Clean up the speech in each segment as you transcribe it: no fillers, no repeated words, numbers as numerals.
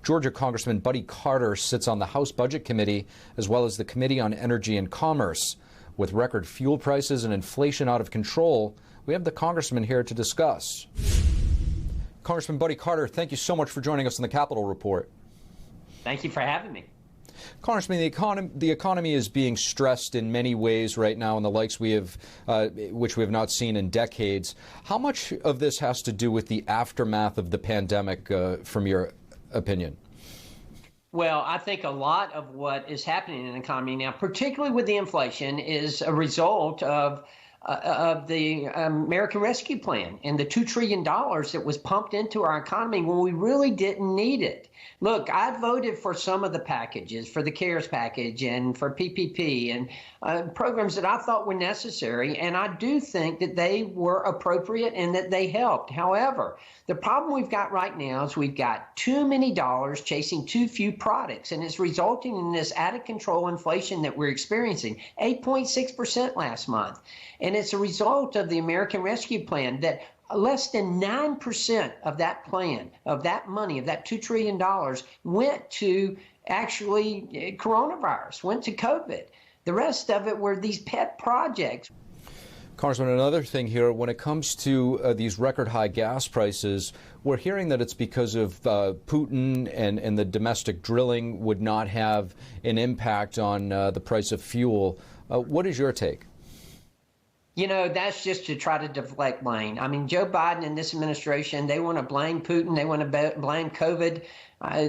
Georgia Congressman Buddy Carter sits on the House Budget Committee as well as the Committee on Energy and Commerce. With record fuel prices and inflation out of control, we have the congressman here to discuss. Congressman Buddy Carter, thank you so much for joining us on the Capitol Report. Thank you for having me. Congressman, the economy is being stressed in many ways right now, and the likes which we have not seen in decades. How much of this has to do with the aftermath of the pandemic, from your opinion? Well, I think a lot of what is happening in the economy now, particularly with the inflation, is a result of the American Rescue Plan and the $2 trillion that was pumped into our economy when we really didn't need it. Look, I voted for some of the packages, for the CARES package and for PPP and programs that I thought were necessary, and I do think that they were appropriate and that they helped. However, the problem we've got right now is we've got too many dollars chasing too few products, and it's resulting in this out-of-control inflation that we're experiencing, 8.6% last month. And it's a result of the American Rescue Plan that less than 9% of that plan, of that money, of that $2 trillion went to actually coronavirus, went to COVID. The rest of it were these pet projects. Congressman, another thing here, when it comes to these record high gas prices, we're hearing that it's because of Putin and the domestic drilling would not have an impact on the price of fuel. What is your take? You know, that's just to try to deflect blame. I mean, Joe Biden and this administration, they want to blame Putin. They want to blame COVID.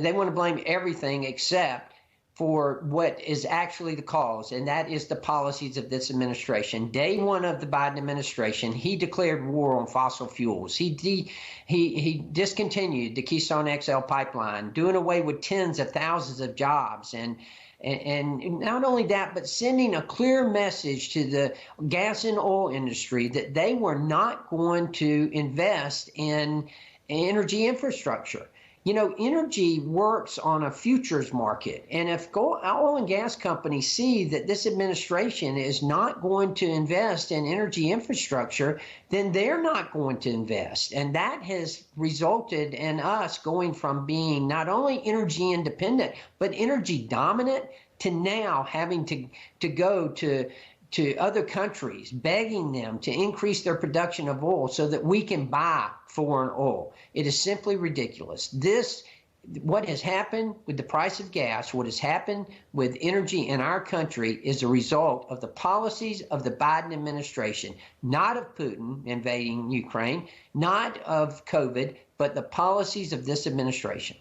They want to blame everything except for what is actually the cause, and that is the policies of this administration. Day one of the Biden administration, he declared war on fossil fuels. He discontinued the Keystone XL pipeline, doing away with tens of thousands of jobs, and not only that, but sending a clear message to the gas and oil industry that they were not going to invest in energy infrastructure. You know, energy works on a futures market. And if oil and gas companies see that this administration is not going to invest in energy infrastructure, then they're not going to invest. And that has resulted in us going from being not only energy independent, but energy dominant to now having to go to other countries, begging them to increase their production of oil so that we can buy foreign oil. It is simply ridiculous. What has happened with the price of gas, what has happened with energy in our country is a result of the policies of the Biden administration, not of Putin invading Ukraine, not of COVID, but the policies of this administration.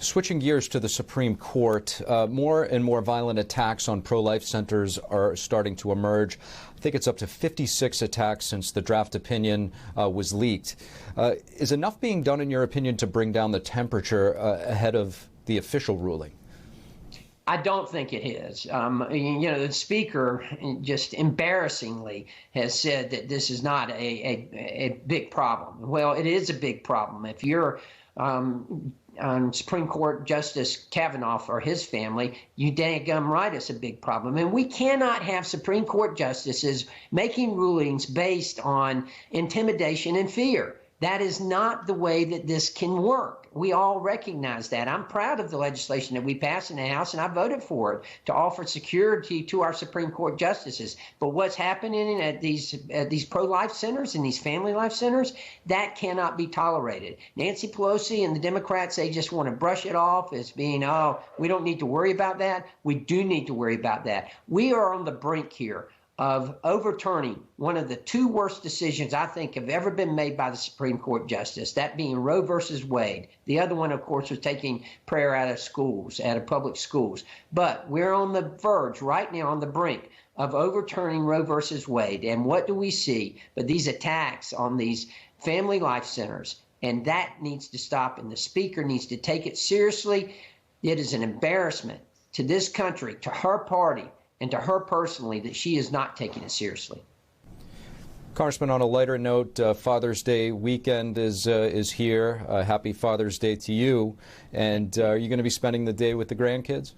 Switching gears to the Supreme Court, more and more violent attacks on pro-life centers are starting to emerge. I think it's up to 56 attacks since the draft opinion was leaked. Is enough being done, in your opinion, to bring down the temperature ahead of the official ruling? I don't think it is. You know, the Speaker just embarrassingly has said that this is not a big problem. Well, it is a big problem. If you're Supreme Court Justice Kavanaugh or his family, you dang right it's a big problem. And we cannot have Supreme Court justices making rulings based on intimidation and fear. That is not the way that this can work. We all recognize that. I'm proud of the legislation that we passed in the House, and I voted for it to offer security to our Supreme Court justices. But what's happening at these pro-life centers and these family life centers, that cannot be tolerated. Nancy Pelosi and the Democrats, they just want to brush it off as being, oh, we don't need to worry about that. We do need to worry about that. We are on the brink here of overturning one of the two worst decisions I think have ever been made by the Supreme Court justice, that being Roe versus Wade. The other one, of course, was taking prayer out of schools, out of public schools. But we're on the verge right now, on the brink of overturning Roe versus Wade. And what do we see but these attacks on these family life centers? And that needs to stop, and the Speaker needs to take it seriously. It is an embarrassment to this country, to her party, and to her personally, that she is not taking it seriously. Congressman, on a lighter note, Father's Day weekend is here. Happy Father's Day to you. And are you going to be spending the day with the grandkids?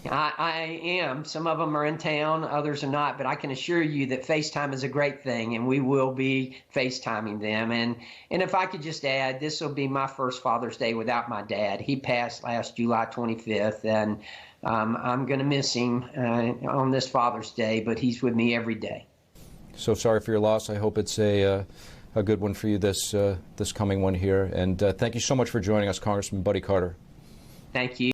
I am. Some of them are in town, others are not, but I can assure you that FaceTime is a great thing, and we will be FaceTiming them. And if I could just add, this will be my first Father's Day without my dad. He passed last July 25th, and I'm going to miss him on this Father's Day, but he's with me every day. So sorry for your loss. I hope it's a good one for you this coming one here. And thank you so much for joining us, Congressman Buddy Carter. Thank you.